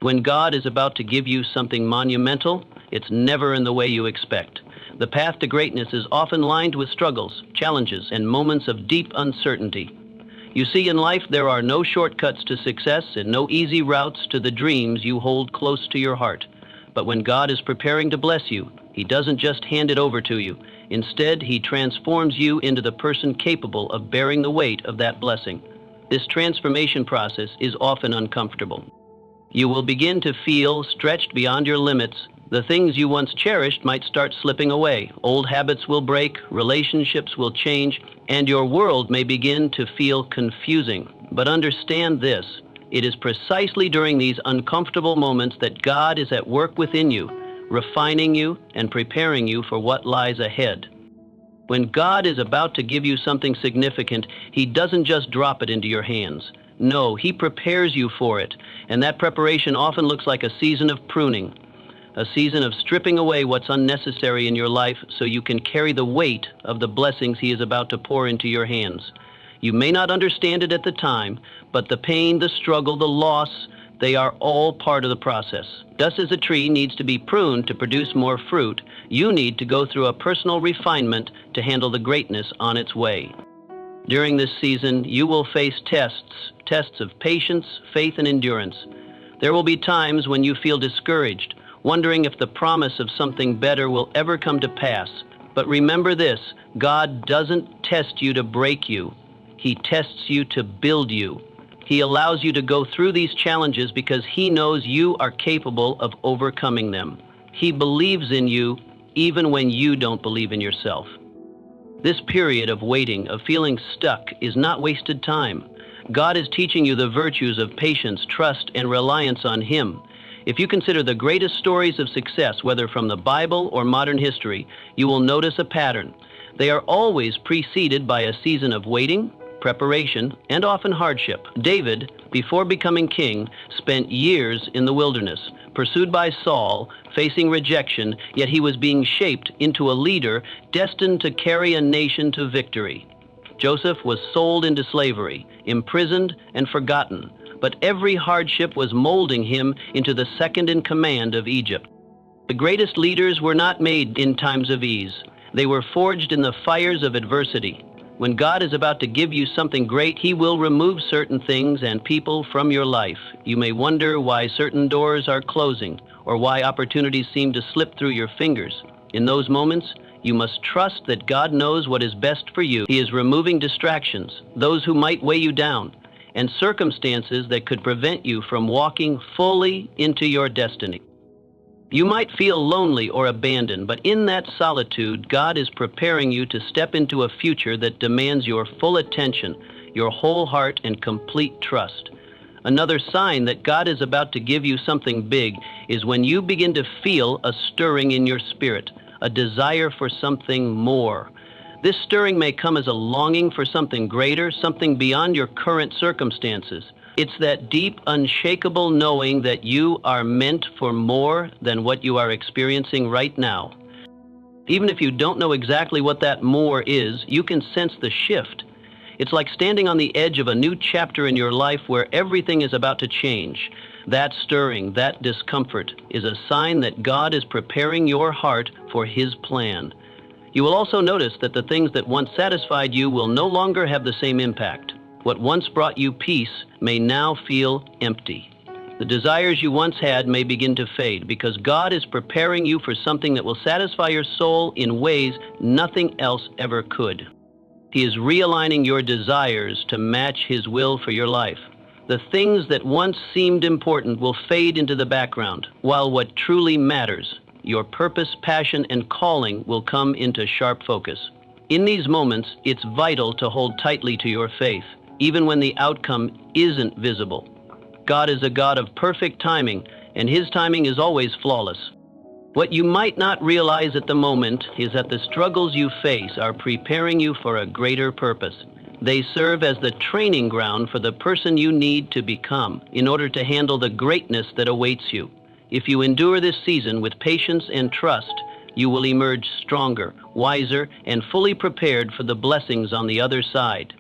When God is about to give you something monumental, it's never in the way you expect. The path to greatness is often lined with struggles, challenges, and moments of deep uncertainty. You see, in life, there are no shortcuts to success and no easy routes to the dreams you hold close to your heart. But when God is preparing to bless you, He doesn't just hand it over to you. Instead, He transforms you into the person capable of bearing the weight of that blessing. This transformation process is often uncomfortable. You will begin to feel stretched beyond your limits. The things you once cherished might start slipping away. Old habits will break, relationships will change, and your world may begin to feel confusing. But understand this, it is precisely during these uncomfortable moments that God is at work within you, refining you and preparing you for what lies ahead. When God is about to give you something significant, He doesn't just drop it into your hands. No, He prepares you for it, and that preparation often looks like a season of pruning, a season of stripping away what's unnecessary in your life so you can carry the weight of the blessings He is about to pour into your hands. You may not understand it at the time, but the pain, the struggle, the loss, they are all part of the process. Just as a tree needs to be pruned to produce more fruit, you need to go through a personal refinement to handle the greatness on its way. During this season, you will face tests of patience, faith, and endurance. There will be times when you feel discouraged, wondering if the promise of something better will ever come to pass. But remember this, God doesn't test you to break you. He tests you to build you. He allows you to go through these challenges because He knows you are capable of overcoming them. He believes in you even when you don't believe in yourself. This period of waiting, of feeling stuck, is not wasted time. God is teaching you the virtues of patience, trust, and reliance on Him. If you consider the greatest stories of success, whether from the Bible or modern history, you will notice a pattern. They are always preceded by a season of waiting, preparation, and often hardship. David, before becoming king, spent years in the wilderness, pursued by Saul, facing rejection, yet he was being shaped into a leader destined to carry a nation to victory. Joseph was sold into slavery, imprisoned, and forgotten, but every hardship was molding him into the second in command of Egypt. The greatest leaders were not made in times of ease. They were forged in the fires of adversity. When God is about to give you something great, He will remove certain things and people from your life. You may wonder why certain doors are closing or why opportunities seem to slip through your fingers. In those moments, you must trust that God knows what is best for you. He is removing distractions, those who might weigh you down, and circumstances that could prevent you from walking fully into your destiny. You might feel lonely or abandoned, but in that solitude, God is preparing you to step into a future that demands your full attention, your whole heart, and complete trust. Another sign that God is about to give you something big is when you begin to feel a stirring in your spirit, a desire for something more. This stirring may come as a longing for something greater, something beyond your current circumstances. It's that deep, unshakable knowing that you are meant for more than what you are experiencing right now. Even if you don't know exactly what that more is, you can sense the shift. It's like standing on the edge of a new chapter in your life where everything is about to change. That stirring, that discomfort, is a sign that God is preparing your heart for His plan. You will also notice that the things that once satisfied you will no longer have the same impact. What once brought you peace may now feel empty. The desires you once had may begin to fade because God is preparing you for something that will satisfy your soul in ways nothing else ever could. He is realigning your desires to match His will for your life. The things that once seemed important will fade into the background, while what truly matters, your purpose, passion, and calling, will come into sharp focus. In these moments, it's vital to hold tightly to your faith, even when the outcome isn't visible. God is a God of perfect timing, and His timing is always flawless. What you might not realize at the moment is that the struggles you face are preparing you for a greater purpose. They serve as the training ground for the person you need to become in order to handle the greatness that awaits you. If you endure this season with patience and trust, you will emerge stronger, wiser, and fully prepared for the blessings on the other side.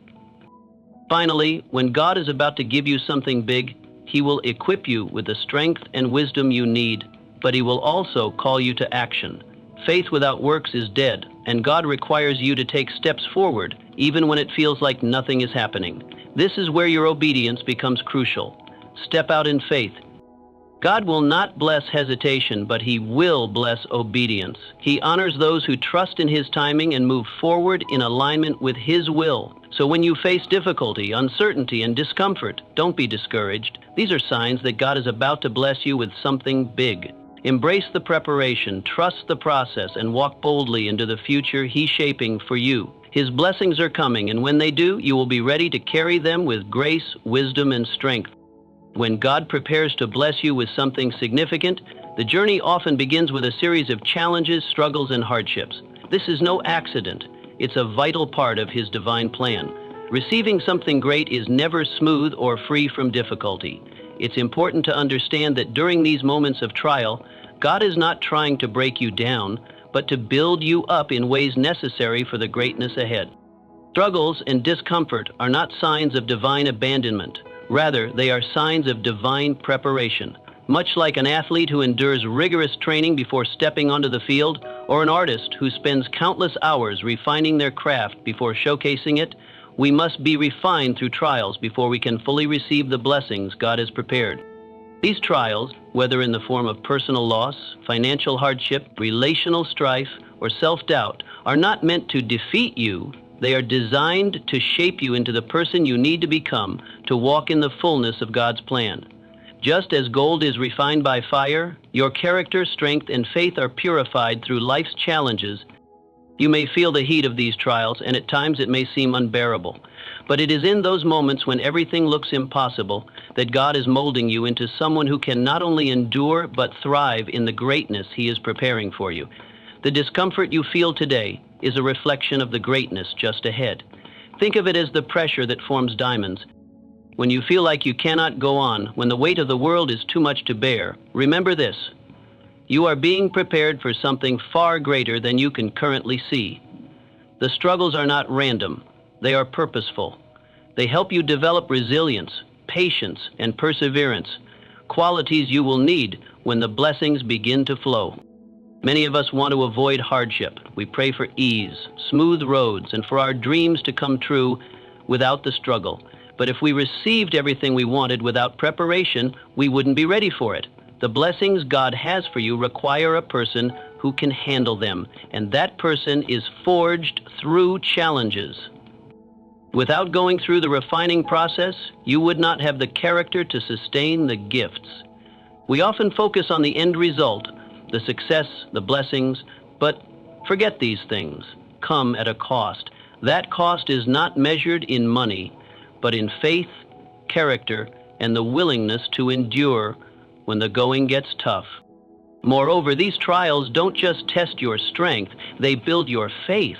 Finally, when God is about to give you something big, He will equip you with the strength and wisdom you need, but He will also call you to action. Faith without works is dead, and God requires you to take steps forward, even when it feels like nothing is happening. This is where your obedience becomes crucial. Step out in faith. God will not bless hesitation, but He will bless obedience. He honors those who trust in His timing and move forward in alignment with His will. So when you face difficulty, uncertainty, and discomfort, don't be discouraged. These are signs that God is about to bless you with something big. Embrace the preparation, trust the process, and walk boldly into the future He's shaping for you. His blessings are coming, and when they do, you will be ready to carry them with grace, wisdom, and strength. When God prepares to bless you with something significant, the journey often begins with a series of challenges, struggles, and hardships. This is no accident. It's a vital part of His divine plan. Receiving something great is never smooth or free from difficulty. It's important to understand that during these moments of trial, God is not trying to break you down, but to build you up in ways necessary for the greatness ahead. Struggles and discomfort are not signs of divine abandonment. Rather, they are signs of divine preparation. Much like an athlete who endures rigorous training before stepping onto the field, or an artist who spends countless hours refining their craft before showcasing it, we must be refined through trials before we can fully receive the blessings God has prepared. These trials, whether in the form of personal loss, financial hardship, relational strife, or self-doubt, are not meant to defeat you. They are designed to shape you into the person you need to become to walk in the fullness of God's plan. Just as gold is refined by fire, your character, strength, and faith are purified through life's challenges. You may feel the heat of these trials, and at times it may seem unbearable. But it is in those moments when everything looks impossible that God is molding you into someone who can not only endure but thrive in the greatness He is preparing for you. The discomfort you feel today is a reflection of the greatness just ahead. Think of it as the pressure that forms diamonds. When you feel like you cannot go on, when the weight of the world is too much to bear, remember this: you are being prepared for something far greater than you can currently see. The struggles are not random, they are purposeful. They help you develop resilience, patience, and perseverance, qualities you will need when the blessings begin to flow. Many of us want to avoid hardship. We pray for ease, smooth roads, and for our dreams to come true without the struggle. But if we received everything we wanted without preparation, we wouldn't be ready for it. The blessings God has for you require a person who can handle them, and that person is forged through challenges. Without going through the refining process, you would not have the character to sustain the gifts. We often focus on the end result, the success, the blessings, but forget these things come at a cost. That cost is not measured in money, but in faith, character, and the willingness to endure when the going gets tough. Moreover, these trials don't just test your strength, they build your faith.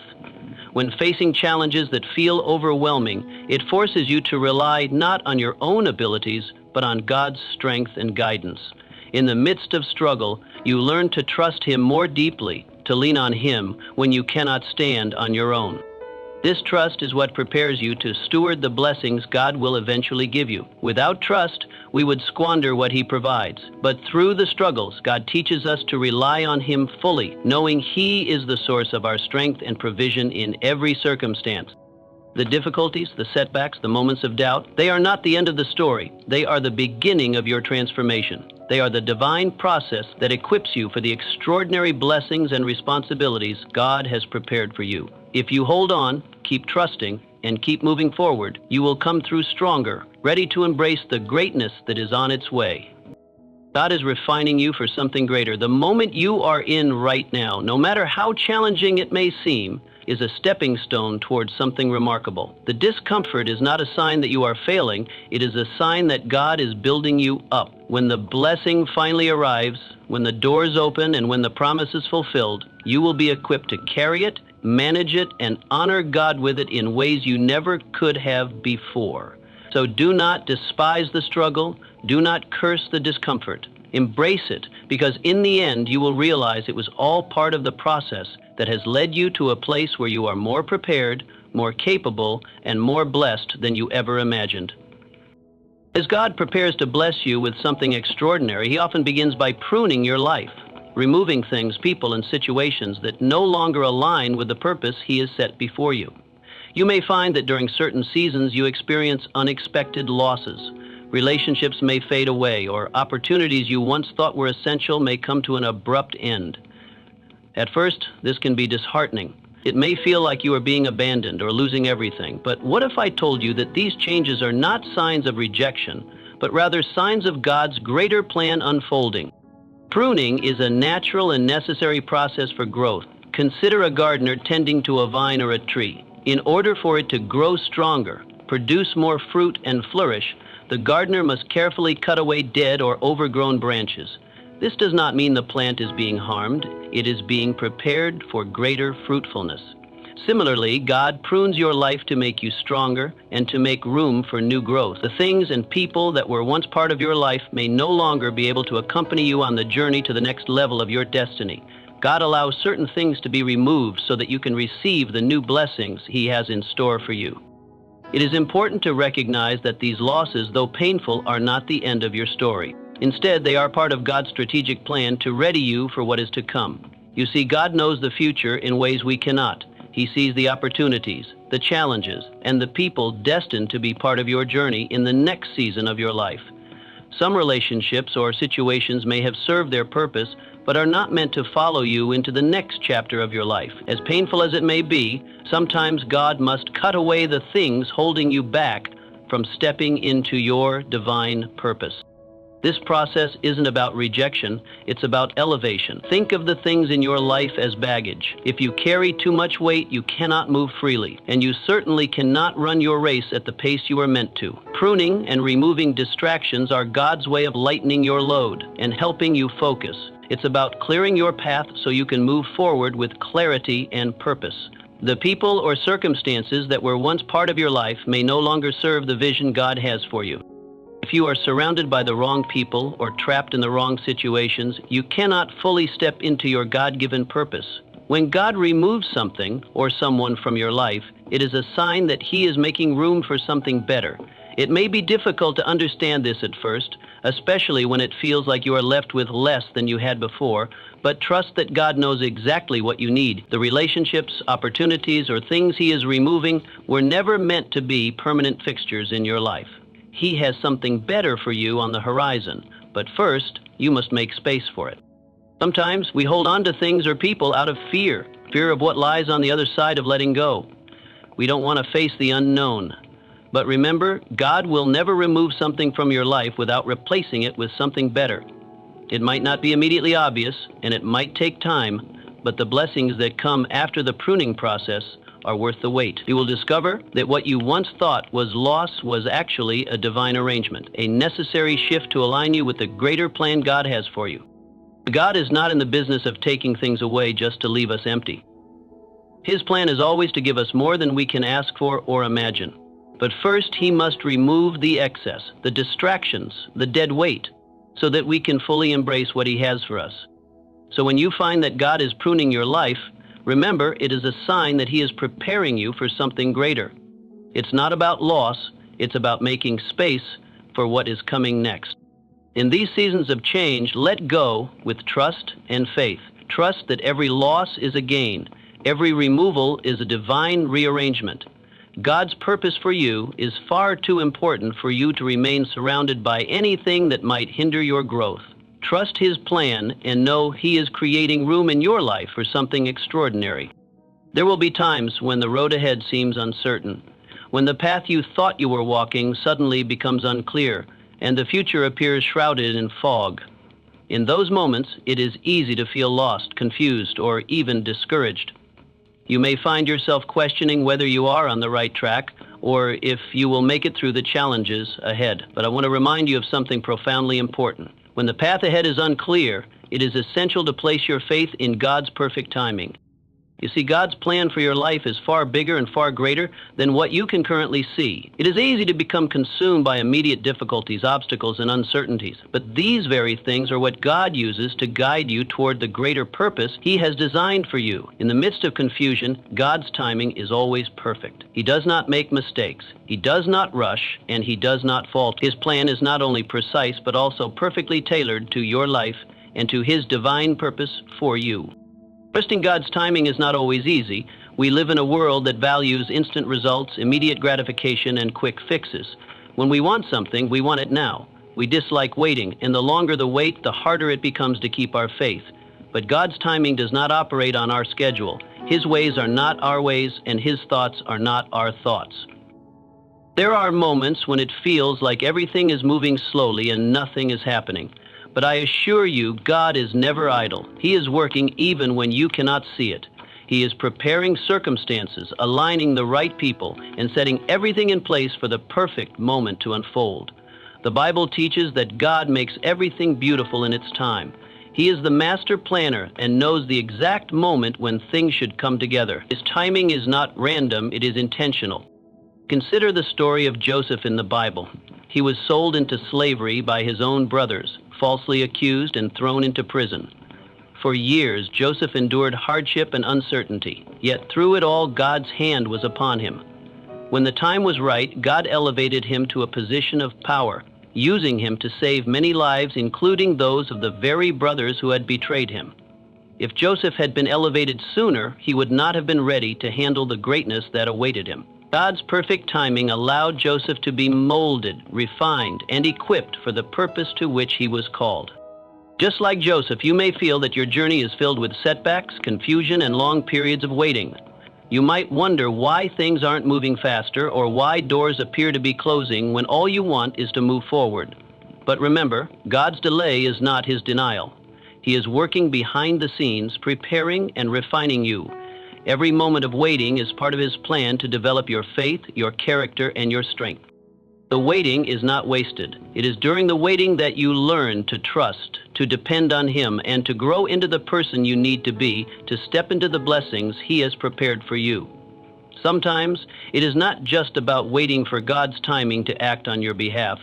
When facing challenges that feel overwhelming, it forces you to rely not on your own abilities, but on God's strength and guidance. In the midst of struggle, you learn to trust Him more deeply, to lean on Him when you cannot stand on your own. This trust is what prepares you to steward the blessings God will eventually give you. Without trust, we would squander what He provides. But through the struggles, God teaches us to rely on Him fully, knowing He is the source of our strength and provision in every circumstance. The difficulties, the setbacks, the moments of doubt, they are not the end of the story. They are the beginning of your transformation. They are the divine process that equips you for the extraordinary blessings and responsibilities God has prepared for you. If you hold on, keep trusting, and keep moving forward, you will come through stronger, ready to embrace the greatness that is on its way. God is refining you for something greater. The moment you are in right now, no matter how challenging it may seem, is a stepping stone towards something remarkable. The discomfort is not a sign that you are failing, it is a sign that God is building you up. When the blessing finally arrives, when the doors open, and when the promise is fulfilled, you will be equipped to carry it, manage it, and honor God with it in ways you never could have before. So do not despise the struggle, do not curse the discomfort. Embrace it, because in the end you will realize it was all part of the process that has led you to a place where you are more prepared, more capable, and more blessed than you ever imagined. As God prepares to bless you with something extraordinary, He often begins by pruning your life, removing things, people, and situations that no longer align with the purpose He has set before you. You may find that during certain seasons you experience unexpected losses. Relationships may fade away, or opportunities you once thought were essential may come to an abrupt end. At first, this can be disheartening. It may feel like you are being abandoned or losing everything, but what if I told you that these changes are not signs of rejection, but rather signs of God's greater plan unfolding? Pruning is a natural and necessary process for growth. Consider a gardener tending to a vine or a tree. In order for it to grow stronger, produce more fruit, and flourish, the gardener must carefully cut away dead or overgrown branches. This does not mean the plant is being harmed. It is being prepared for greater fruitfulness. Similarly, God prunes your life to make you stronger and to make room for new growth. The things and people that were once part of your life may no longer be able to accompany you on the journey to the next level of your destiny. God allows certain things to be removed so that you can receive the new blessings He has in store for you. It is important to recognize that these losses, though painful, are not the end of your story. Instead, they are part of God's strategic plan to ready you for what is to come. You see, God knows the future in ways we cannot. He sees the opportunities, the challenges, and the people destined to be part of your journey in the next season of your life. Some relationships or situations may have served their purpose, but are not meant to follow you into the next chapter of your life. As painful as it may be, sometimes God must cut away the things holding you back from stepping into your divine purpose. This process isn't about rejection, it's about elevation. Think of the things in your life as baggage. If you carry too much weight, you cannot move freely, and you certainly cannot run your race at the pace you are meant to. Pruning and removing distractions are God's way of lightening your load and helping you focus. It's about clearing your path so you can move forward with clarity and purpose. The people or circumstances that were once part of your life may no longer serve the vision God has for you. If you are surrounded by the wrong people or trapped in the wrong situations, you cannot fully step into your God-given purpose. When God removes something or someone from your life, it is a sign that He is making room for something better. It may be difficult to understand this at first, especially when it feels like you are left with less than you had before, but trust that God knows exactly what you need. The relationships, opportunities, or things He is removing were never meant to be permanent fixtures in your life. He has something better for you on the horizon, but first, you must make space for it. Sometimes we hold on to things or people out of fear of what lies on the other side of letting go. We don't want to face the unknown. But remember, God will never remove something from your life without replacing it with something better. It might not be immediately obvious, and it might take time, but the blessings that come after the pruning process are worth the wait. You will discover that what you once thought was loss was actually a divine arrangement, a necessary shift to align you with the greater plan God has for you. God is not in the business of taking things away just to leave us empty. His plan is always to give us more than we can ask for or imagine. But first, He must remove the excess, the distractions, the dead weight, so that we can fully embrace what He has for us. So when you find that God is pruning your life, remember, it is a sign that He is preparing you for something greater. It's not about loss, it's about making space for what is coming next. In these seasons of change, let go with trust and faith. Trust that every loss is a gain, every removal is a divine rearrangement. God's purpose for you is far too important for you to remain surrounded by anything that might hinder your growth. Trust His plan and know He is creating room in your life for something extraordinary. There will be times when the road ahead seems uncertain, when the path you thought you were walking suddenly becomes unclear, and the future appears shrouded in fog. In those moments, it is easy to feel lost, confused, or even discouraged. You may find yourself questioning whether you are on the right track or if you will make it through the challenges ahead. But I want to remind you of something profoundly important. When the path ahead is unclear, it is essential to place your faith in God's perfect timing. You see, God's plan for your life is far bigger and far greater than what you can currently see. It is easy to become consumed by immediate difficulties, obstacles, and uncertainties. But these very things are what God uses to guide you toward the greater purpose He has designed for you. In the midst of confusion, God's timing is always perfect. He does not make mistakes. He does not rush, and He does not falter. His plan is not only precise, but also perfectly tailored to your life and to His divine purpose for you. Trusting God's timing is not always easy. We live in a world that values instant results, immediate gratification, and quick fixes. When we want something, we want it now. We dislike waiting, and the longer the wait, the harder it becomes to keep our faith. But God's timing does not operate on our schedule. His ways are not our ways, and His thoughts are not our thoughts. There are moments when it feels like everything is moving slowly and nothing is happening. But I assure you, God is never idle. He is working even when you cannot see it. He is preparing circumstances, aligning the right people, and setting everything in place for the perfect moment to unfold. The Bible teaches that God makes everything beautiful in its time. He is the master planner and knows the exact moment when things should come together. His timing is not random, it is intentional. Consider the story of Joseph in the Bible. He was sold into slavery by his own brothers, falsely accused and thrown into prison. For years, Joseph endured hardship and uncertainty, yet through it all, God's hand was upon him. When the time was right, God elevated him to a position of power, using him to save many lives, including those of the very brothers who had betrayed him. If Joseph had been elevated sooner, he would not have been ready to handle the greatness that awaited him. God's perfect timing allowed Joseph to be molded, refined, and equipped for the purpose to which he was called. Just like Joseph, you may feel that your journey is filled with setbacks, confusion, and long periods of waiting. You might wonder why things aren't moving faster or why doors appear to be closing when all you want is to move forward. But remember, God's delay is not His denial. He is working behind the scenes, preparing and refining you. Every moment of waiting is part of His plan to develop your faith, your character, and your strength. The waiting is not wasted. It is during the waiting that you learn to trust, to depend on Him, and to grow into the person you need to be to step into the blessings He has prepared for you. Sometimes it is not just about waiting for God's timing to act on your behalf.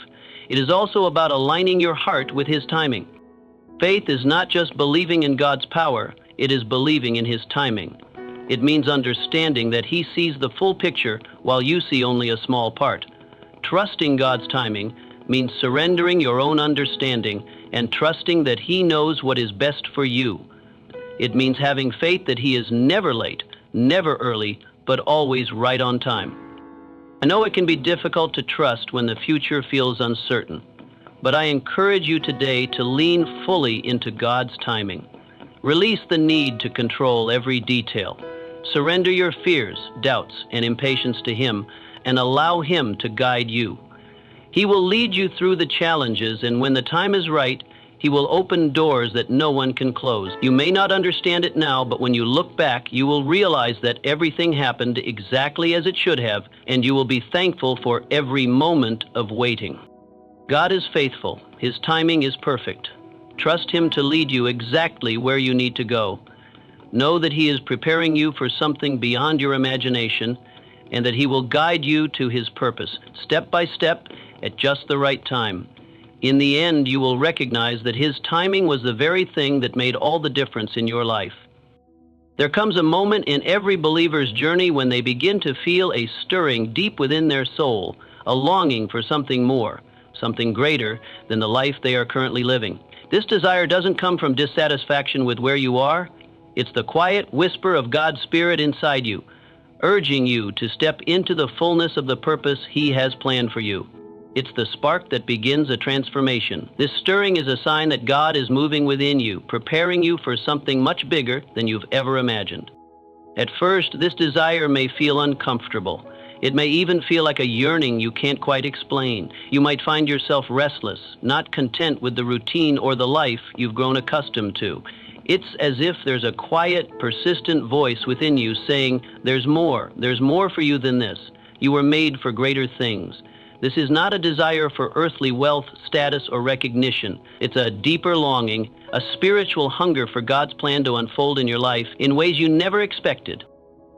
It is also about aligning your heart with His timing. Faith is not just believing in God's power, it is believing in His timing. It means understanding that He sees the full picture while you see only a small part. Trusting God's timing means surrendering your own understanding and trusting that He knows what is best for you. It means having faith that He is never late, never early, but always right on time. I know it can be difficult to trust when the future feels uncertain, but I encourage you today to lean fully into God's timing. Release the need to control every detail. Surrender your fears, doubts, and impatience to Him, and allow Him to guide you. He will lead you through the challenges, and when the time is right, He will open doors that no one can close. You may not understand it now, but when you look back, you will realize that everything happened exactly as it should have, and you will be thankful for every moment of waiting. God is faithful. His timing is perfect. Trust Him to lead you exactly where you need to go. Know that He is preparing you for something beyond your imagination, and that He will guide you to His purpose, step by step, at just the right time. In the end, you will recognize that His timing was the very thing that made all the difference in your life. There comes a moment in every believer's journey when they begin to feel a stirring deep within their soul, a longing for something more, something greater than the life they are currently living. This desire doesn't come from dissatisfaction with where you are. It's the quiet whisper of God's Spirit inside you, urging you to step into the fullness of the purpose He has planned for you. It's the spark that begins a transformation. This stirring is a sign that God is moving within you, preparing you for something much bigger than you've ever imagined. At first, this desire may feel uncomfortable. It may even feel like a yearning you can't quite explain. You might find yourself restless, not content with the routine or the life you've grown accustomed to. It's as if there's a quiet, persistent voice within you saying, there's more for you than this. You were made for greater things. This is not a desire for earthly wealth, status, or recognition. It's a deeper longing, a spiritual hunger for God's plan to unfold in your life in ways you never expected.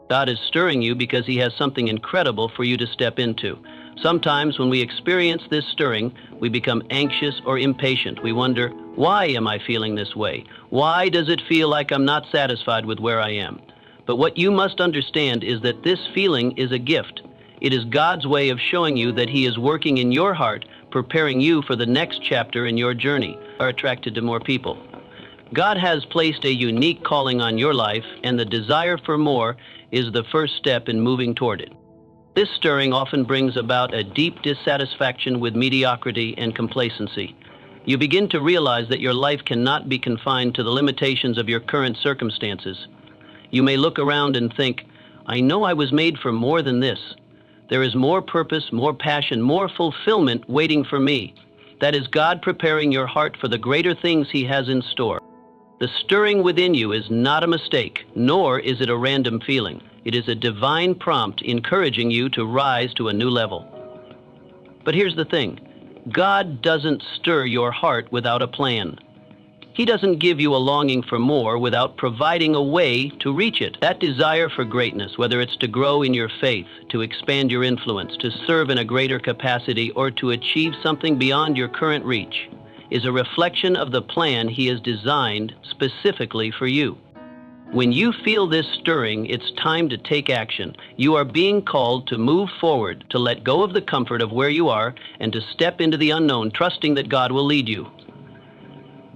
God is stirring you because He has something incredible for you to step into. Sometimes when we experience this stirring, we become anxious or impatient. We wonder, why am I feeling this way? Why does it feel like I'm not satisfied with where I am? But what you must understand is that this feeling is a gift. It is God's way of showing you that He is working in your heart, preparing you for the next chapter in your journey. Are attracted to more people. God has placed a unique calling on your life, and the desire for more is the first step in moving toward it. This stirring often brings about a deep dissatisfaction with mediocrity and complacency. You begin to realize that your life cannot be confined to the limitations of your current circumstances. You may look around and think, I know I was made for more than this. There is more purpose, more passion, more fulfillment waiting for me. That is God preparing your heart for the greater things He has in store. The stirring within you is not a mistake, nor is it a random feeling. It is a divine prompt encouraging you to rise to a new level. But here's the thing. God doesn't stir your heart without a plan. He doesn't give you a longing for more without providing a way to reach it. That desire for greatness, whether it's to grow in your faith, to expand your influence, to serve in a greater capacity, or to achieve something beyond your current reach, is a reflection of the plan He has designed specifically for you. When you feel this stirring, it's time to take action. You are being called to move forward, to let go of the comfort of where you are, and to step into the unknown, trusting that God will lead you.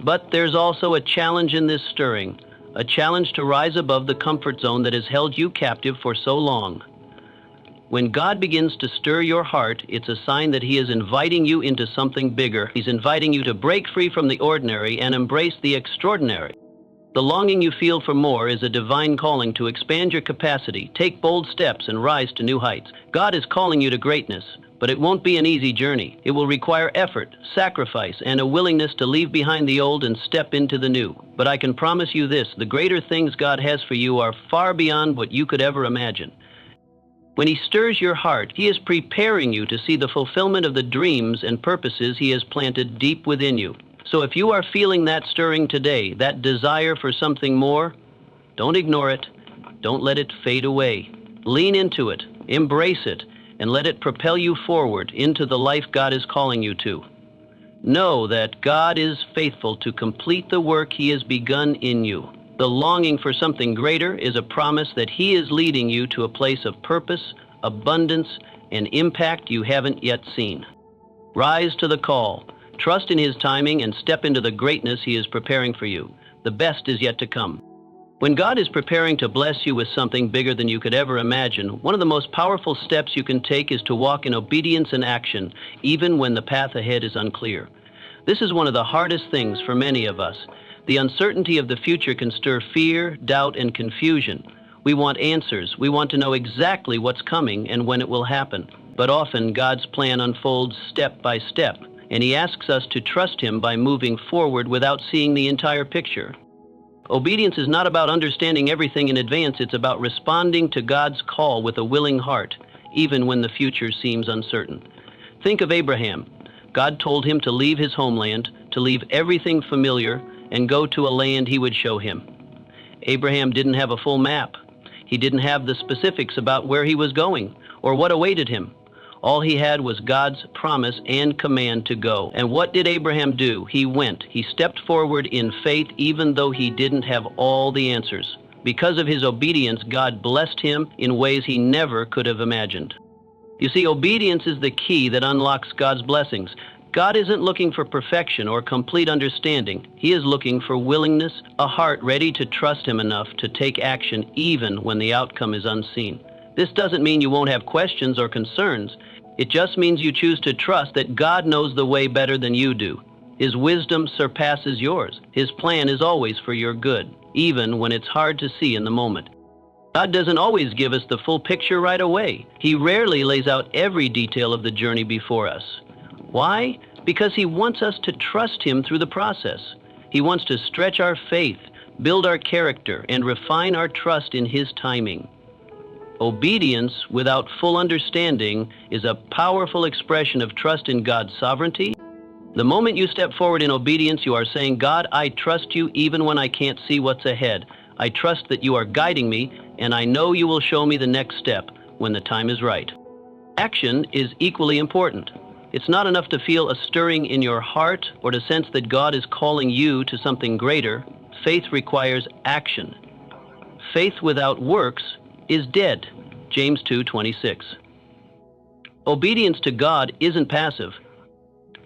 But there's also a challenge in this stirring, a challenge to rise above the comfort zone that has held you captive for so long. When God begins to stir your heart, it's a sign that He is inviting you into something bigger. He's inviting you to break free from the ordinary and embrace the extraordinary. The longing you feel for more is a divine calling to expand your capacity, take bold steps, and rise to new heights. God is calling you to greatness, but it won't be an easy journey. It will require effort, sacrifice, and a willingness to leave behind the old and step into the new. But I can promise you this, the greater things God has for you are far beyond what you could ever imagine. When He stirs your heart, He is preparing you to see the fulfillment of the dreams and purposes He has planted deep within you. So if you are feeling that stirring today, that desire for something more, don't ignore it. Don't let it fade away. Lean into it, embrace it, and let it propel you forward into the life God is calling you to. Know that God is faithful to complete the work He has begun in you. The longing for something greater is a promise that He is leading you to a place of purpose, abundance, and impact you haven't yet seen. Rise to the call. Trust in His timing and step into the greatness He is preparing for you. The best is yet to come. When God is preparing to bless you with something bigger than you could ever imagine, one of the most powerful steps you can take is to walk in obedience and action, even when the path ahead is unclear. This is one of the hardest things for many of us. The uncertainty of the future can stir fear, doubt, and confusion. We want answers. We want to know exactly what's coming and when it will happen. But often God's plan unfolds step by step, and He asks us to trust Him by moving forward without seeing the entire picture. Obedience is not about understanding everything in advance. It's about responding to God's call with a willing heart, even when the future seems uncertain. Think of Abraham. God told him to leave his homeland, to leave everything familiar, and go to a land He would show him. Abraham didn't have a full map. He didn't have the specifics about where he was going or what awaited him. All he had was God's promise and command to go. And what did Abraham do? He went. He stepped forward in faith even though he didn't have all the answers. Because of his obedience, God blessed him in ways he never could have imagined. You see, obedience is the key that unlocks God's blessings. God isn't looking for perfection or complete understanding. He is looking for willingness, a heart ready to trust Him enough to take action even when the outcome is unseen. This doesn't mean you won't have questions or concerns. It just means you choose to trust that God knows the way better than you do. His wisdom surpasses yours. His plan is always for your good, even when it's hard to see in the moment. God doesn't always give us the full picture right away. He rarely lays out every detail of the journey before us. Why? Because He wants us to trust Him through the process. He wants to stretch our faith, build our character, and refine our trust in His timing. Obedience without full understanding is a powerful expression of trust in God's sovereignty. The moment you step forward in obedience, you are saying, God, I trust you even when I can't see what's ahead. I trust that you are guiding me, and I know you will show me the next step when the time is right. Action is equally important. It's not enough to feel a stirring in your heart or to sense that God is calling you to something greater. Faith requires action. Faith without works is dead. James 2:26. Obedience to God isn't passive.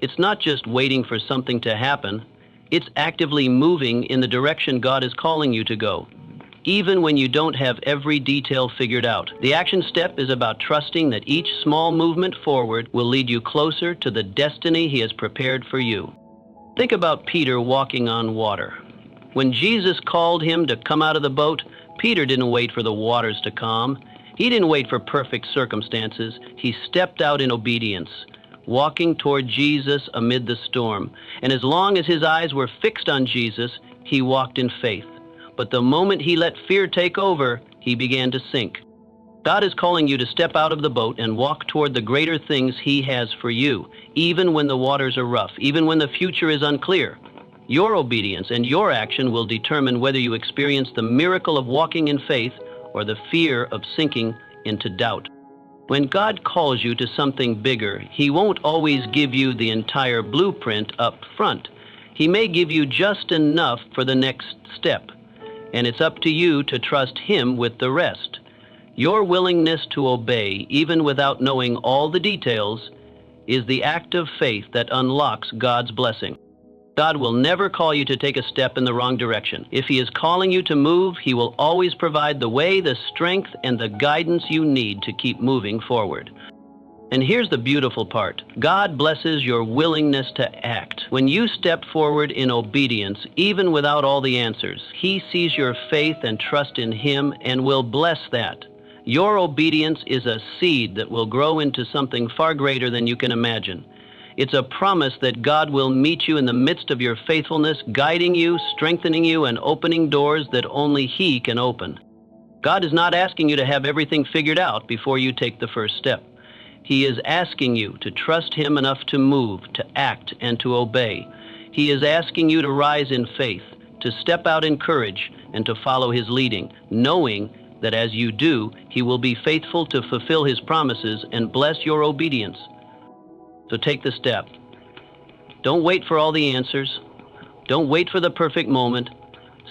It's not just waiting for something to happen. It's actively moving in the direction God is calling you to go, even when you don't have every detail figured out. The action step is about trusting that each small movement forward will lead you closer to the destiny He has prepared for you. Think about Peter walking on water. When Jesus called him to come out of the boat, Peter didn't wait for the waters to calm. He didn't wait for perfect circumstances. He stepped out in obedience, walking toward Jesus amid the storm. And as long as his eyes were fixed on Jesus, he walked in faith. But the moment he let fear take over, he began to sink. God is calling you to step out of the boat and walk toward the greater things He has for you, even when the waters are rough, even when the future is unclear. Your obedience and your action will determine whether you experience the miracle of walking in faith or the fear of sinking into doubt. When God calls you to something bigger, He won't always give you the entire blueprint up front. He may give you just enough for the next step, and it's up to you to trust Him with the rest. Your willingness to obey, even without knowing all the details, is the act of faith that unlocks God's blessing. God will never call you to take a step in the wrong direction. If He is calling you to move, He will always provide the way, the strength, and the guidance you need to keep moving forward. And here's the beautiful part. God blesses your willingness to act. When you step forward in obedience, even without all the answers, He sees your faith and trust in Him and will bless that. Your obedience is a seed that will grow into something far greater than you can imagine. It's a promise that God will meet you in the midst of your faithfulness, guiding you, strengthening you, and opening doors that only He can open. God is not asking you to have everything figured out before you take the first step. He is asking you to trust Him enough to move, to act, and to obey. He is asking you to rise in faith, to step out in courage, and to follow His leading, knowing that as you do, He will be faithful to fulfill His promises and bless your obedience. So take the step. Don't wait for all the answers. Don't wait for the perfect moment.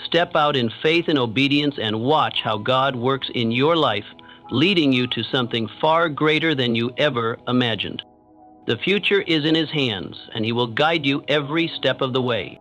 Step out in faith and obedience and watch how God works in your life, leading you to something far greater than you ever imagined. The future is in His hands, and He will guide you every step of the way.